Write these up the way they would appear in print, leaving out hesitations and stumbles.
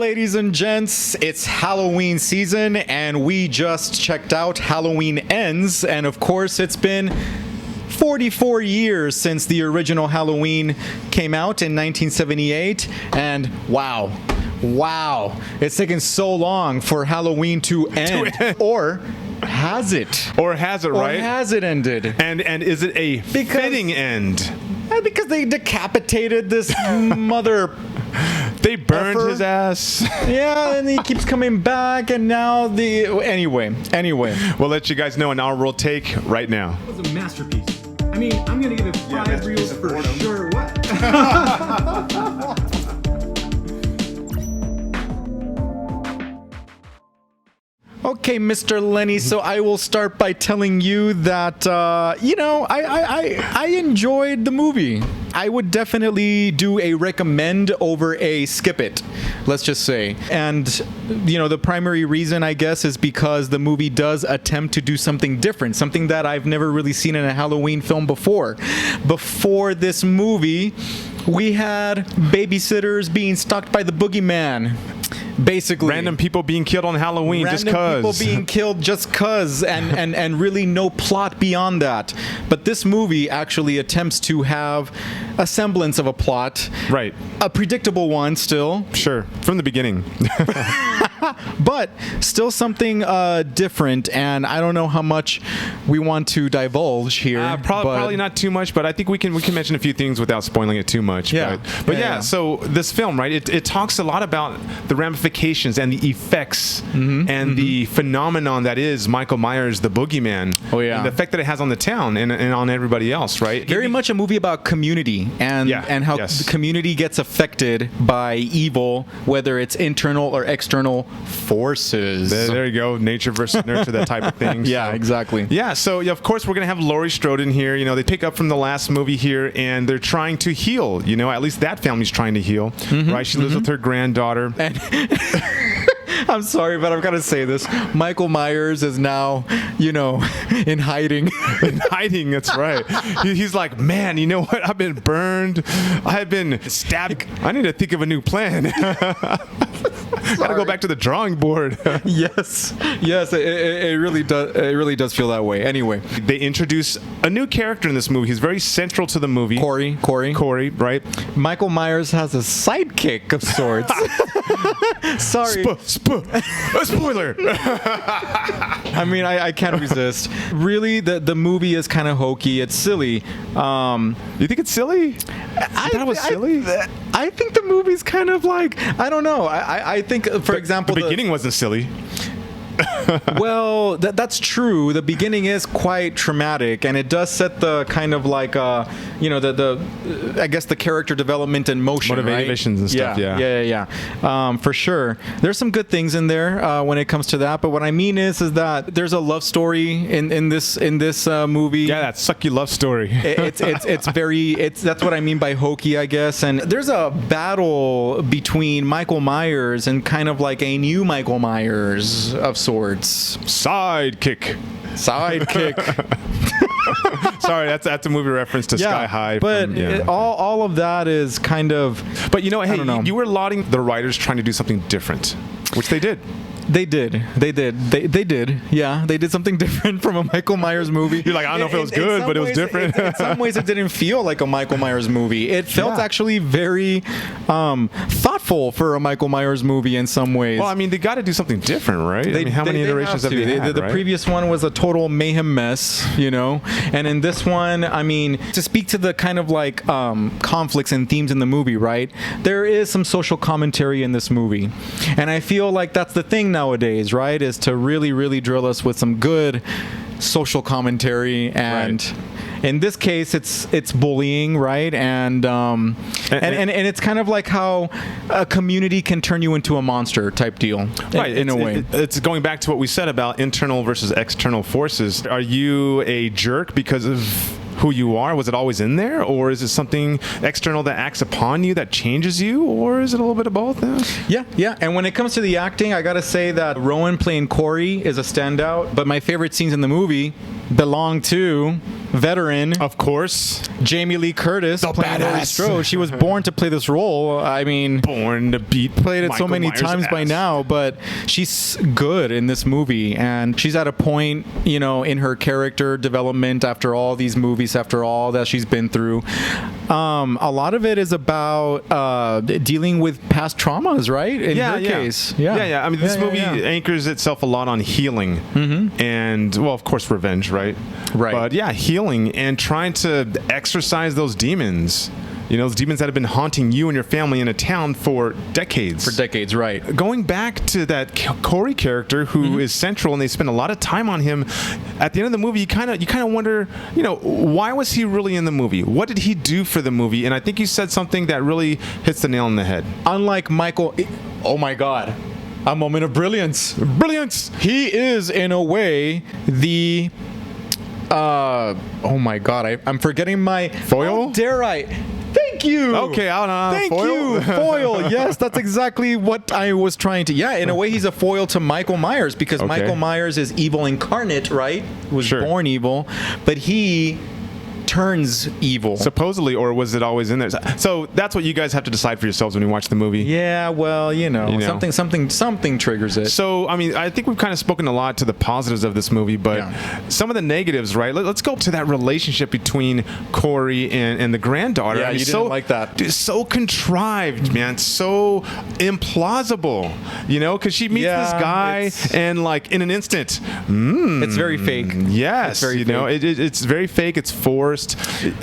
ladies and gents, it's Halloween season, and we just checked out Halloween Ends, and of course it's been 44 years since the original Halloween came out in 1978, and wow, it's taken so long for Halloween to end. Or has it? Or has it, right? Or has it ended? And is it a fitting end? Because they decapitated this mother. They burned his ass. Yeah, and he keeps coming back, and now Anyway. We'll let you guys know an hour take right now. It was a masterpiece. I mean, I'm going to give it 5 reels for sure. What? Okay, Mr. Lenny, so I will start by telling you that, I enjoyed the movie. I would definitely do a recommend over a skip it, let's just say. And, the primary reason, I guess, is because the movie does attempt to do something different, something that I've never really seen in a Halloween film before. Before this movie, we had babysitters being stalked by the boogeyman. Basically, random people being killed on Halloween just cause. Random people being killed just cause, and really no plot beyond that. But this movie actually attempts to have a semblance of a plot. Right. A predictable one still. Sure. From the beginning. But still something different, and I don't know how much we want to divulge here. Probably not too much, but I think we can mention a few things without spoiling it too much. Yeah. But yeah, so this film, right, it talks a lot about the ramifications and the effects and the phenomenon that is Michael Myers, the boogeyman. Oh, yeah. And the effect that it has on the town and on everybody else, right? Very much a movie about community and how the community gets affected by evil, whether it's internal or external forces. There you go. Nature versus nurture, that type of thing. Yeah, exactly. Yeah, so of course we're going to have Laurie Strode in here. They pick up from the last movie here, and they're trying to heal. At least that family's trying to heal, right? She lives with her granddaughter. And I'm sorry, but I've got to say this. Michael Myers is now, in hiding. In hiding, that's right. He's like, man, you know what? I've been burned. I've been stabbed. I need to think of a new plan. Gotta go back to the drawing board. Yes, it really does. It really does feel that way. Anyway, they introduce a new character in this movie. He's very central to the movie. Corey, right? Michael Myers has a sidekick of sorts. Sorry. A spoiler. I mean, I can't resist. Really, the movie is kind of hokey. It's silly. You think it's silly? I thought it was silly. I think the movie's kind of like, I don't know. I think, for example, the beginning wasn't silly. Well, that's true. The beginning is quite traumatic, and it does set the kind of like, I guess the character development in motion, motivations and stuff. Yeah. For sure. There's some good things in there when it comes to that. But what I mean is that there's a love story in this movie. Yeah, that sucky love story. That's what I mean by hokey, I guess. And there's a battle between Michael Myers and kind of like a new Michael Myers of sorts. Sidekick. Sorry, that's a movie reference to Sky High. But all of that is kind of. But you were lauding the writers trying to do something different, which they did. They did. Yeah, they did something different from a Michael Myers movie. You're like, I don't know if it was good, but it was different. In some ways, it didn't feel like a Michael Myers movie. It felt actually very thoughtful for a Michael Myers movie in some ways. Well, I mean, they got to do something different, right? How many iterations have they had, The previous one was a total mayhem mess, And in this one, I mean, to speak to the kind of like conflicts and themes in the movie, right? There is some social commentary in this movie. And I feel like that's the thing nowadays, right, is to really, really drill us with some good social commentary. And in this case, it's bullying, right? And it's kind of like how a community can turn you into a monster type deal, right? In a way, it's going back to what we said about internal versus external forces. Are you a jerk because of who you are? Was it always in there, or is it something external that acts upon you that changes you, or is it a little bit of both? Yeah. And when it comes to the acting, I gotta say that Rowan playing Corey is a standout. But my favorite scenes in the movie belonged to veteran Of course. Jamie Lee Curtis playing Laurie badass. Strode. She was born to play this role. I mean, Born to beat. played it so Michael many Myers' times by ass. now, but she's good in this movie, and she's at a point, you know, in her character development after all these movies, after all that she's been through. A lot of it is about dealing with past traumas, right? In her case, yeah. I mean, this movie yeah. anchors itself a lot on healing, and well, of course, revenge, right? Right. But yeah, healing and trying to exorcise those demons. You know, those demons that have been haunting you and your family in a town for decades. For decades, right? Going back to that Corey character who is central, and they spend a lot of time on him. At the end of the movie, you kind of wonder, you know, why was he really in the movie? What did he do for the movie? And I think you said something that really hits the nail on the head. Unlike Michael, oh my God, a moment of brilliance. Brilliance. He is, in a way, the. Oh my God, I'm forgetting my Foil? How dare I? Thank you. Okay, I don't know. Thank Foil? you. Foil. Yes, that's exactly what I was trying to. Yeah, in a way, he's a foil to Michael Myers because Okay. Michael Myers is evil incarnate, right? Was Sure. born evil, but he turns evil. Supposedly, or was it always in there? So that's what you guys have to decide for yourselves when you watch the movie. yeah, well, you know, know. something triggers it. So, I mean, I think we've kind of spoken a lot to the positives of this movie, but Yeah. some of the negatives, right? Let's go to that relationship between Corey and the granddaughter. Yeah, I mean, you didn't like that. Dude, so contrived, man. So implausible, you know? Because she meets Yeah, this guy it's- and, like, in an instant, It's very fake. yes, It's very you know, fake. it's very fake. It's forced.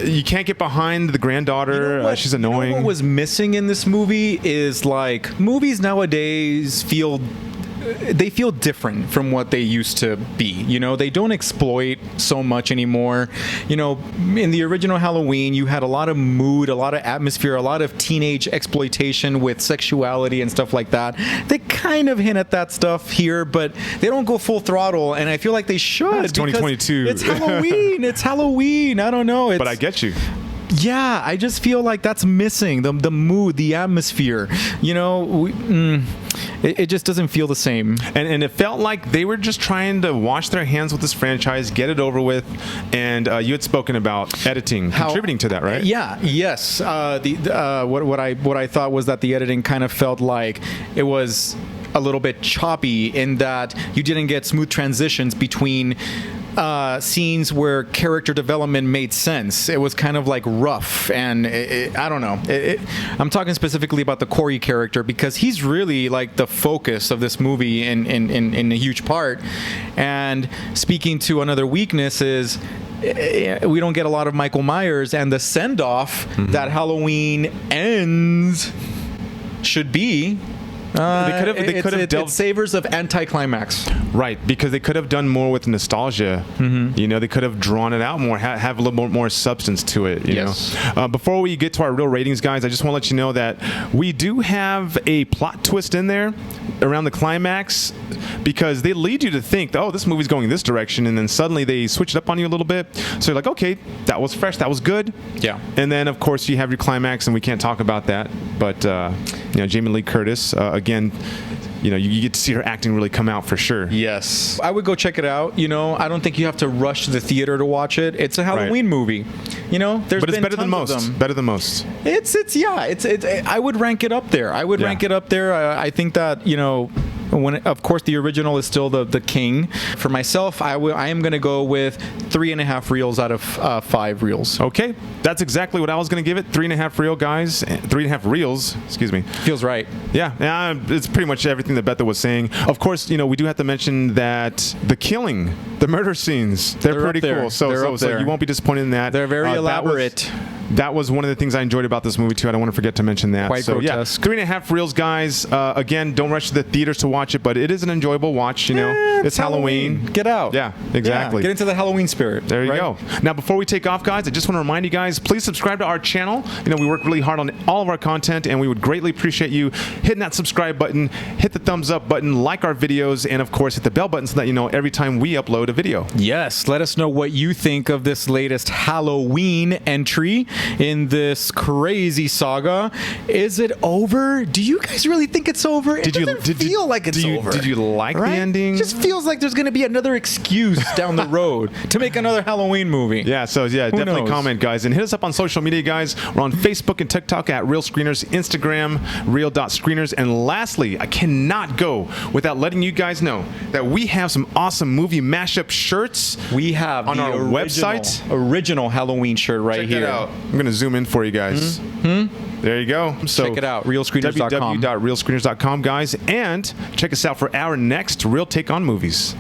You can't get behind the granddaughter. You know what- She's annoying. You know what was missing in this movie is like movies nowadays feel different from what they used to be. You know, they don't exploit so much anymore. You know, in the original Halloween, you had a lot of mood, a lot of atmosphere, a lot of teenage exploitation with sexuality and stuff like that. They kind of hint at that stuff here, but they don't go full throttle, and I feel like they should. It's because 2022. It's Halloween. It's Halloween. I don't know. But I get you. Yeah, I just feel like that's missing the mood, the atmosphere. You know, it just doesn't feel the same. And it felt like they were just trying to wash their hands with this franchise, get it over with. And you had spoken about editing contributing to that, right? Yeah. Yes. What I thought was that the editing kind of felt like it was a little bit choppy in that you didn't get smooth transitions between scenes where character development made sense. It was kind of like rough, and I don't know. I'm talking specifically about the Corey character because he's really like the focus of this movie in a huge part. And speaking to another weakness is we don't get a lot of Michael Myers, and the send-off that Halloween ends should be. They could have It savors of anticlimax. Right, because they could have done more with nostalgia. You know, they could have drawn it out more, have a little more substance to it. You Yes. know. Before we get to our real ratings, guys, I just want to let you know that we do have a plot twist in there around the climax, because they lead you to think, oh, this movie's going this direction, and then suddenly they switch it up on you a little bit. So you're like, okay, that was fresh, that was good. Yeah. And then, of course, you have your climax, and we can't talk about that. But you know, Jamie Lee Curtis, again, you know, you get to see her acting really come out for sure. Yes. I would go check it out. You know, I don't think you have to rush to the theater to watch it. It's a Halloween movie. You know, But it's better than most. Better than most. It's I would rank it up there. I would Yeah. rank it up there. I think that, you know, of course the original is still the king. For myself, I am going to go with 3.5 reels out of 5 reels. Okay, that's exactly what I was going to give it. 3.5 reel, guys. 3.5 reels. Excuse me. Feels right. Yeah, it's pretty much everything that Betha was saying. Of course, you know, we do have to mention that the killing, the murder scenes, they're They're pretty up there. cool. So They're up there. you won't be disappointed in that. They're very elaborate. That was one of the things I enjoyed about this movie too. I don't want to forget to mention that. Quite so grotesque. yeah, 3.5 reels, guys. Again, don't rush to the theaters to watch it, but it is an enjoyable watch. You know, it's Halloween. Get out. Yeah, exactly. Yeah, get into the Halloween spirit. There you right? go. Now, before we take off, guys, I just want to remind you guys, please subscribe to our channel. You know, we work really hard on all of our content, and we would greatly appreciate you hitting that subscribe button, hit the thumbs up button, like our videos, and of course, hit the bell button so that you know every time we upload a video. Yes, let us know what you think of this latest Halloween entry. in this crazy saga. Is it over? Do you guys really think it's over? It doesn't feel like it's over. Did you like the right? ending? It just feels like there's going to be another excuse down the road to make another Halloween movie. Yeah, so yeah, definitely knows? comment, guys. And hit us up on social media, guys. We're on Facebook and TikTok at Real Screeners, Instagram, real.screeners. And lastly, I cannot go without letting you guys know that we have some awesome movie mashup shirts. We have on the our website. original Halloween shirt right Check here. that out. I'm going to zoom in for you guys. There you go. So Check it out, realscreeners.com. www.realscreeners.com, guys. And check us out for our next Real Take on Movies.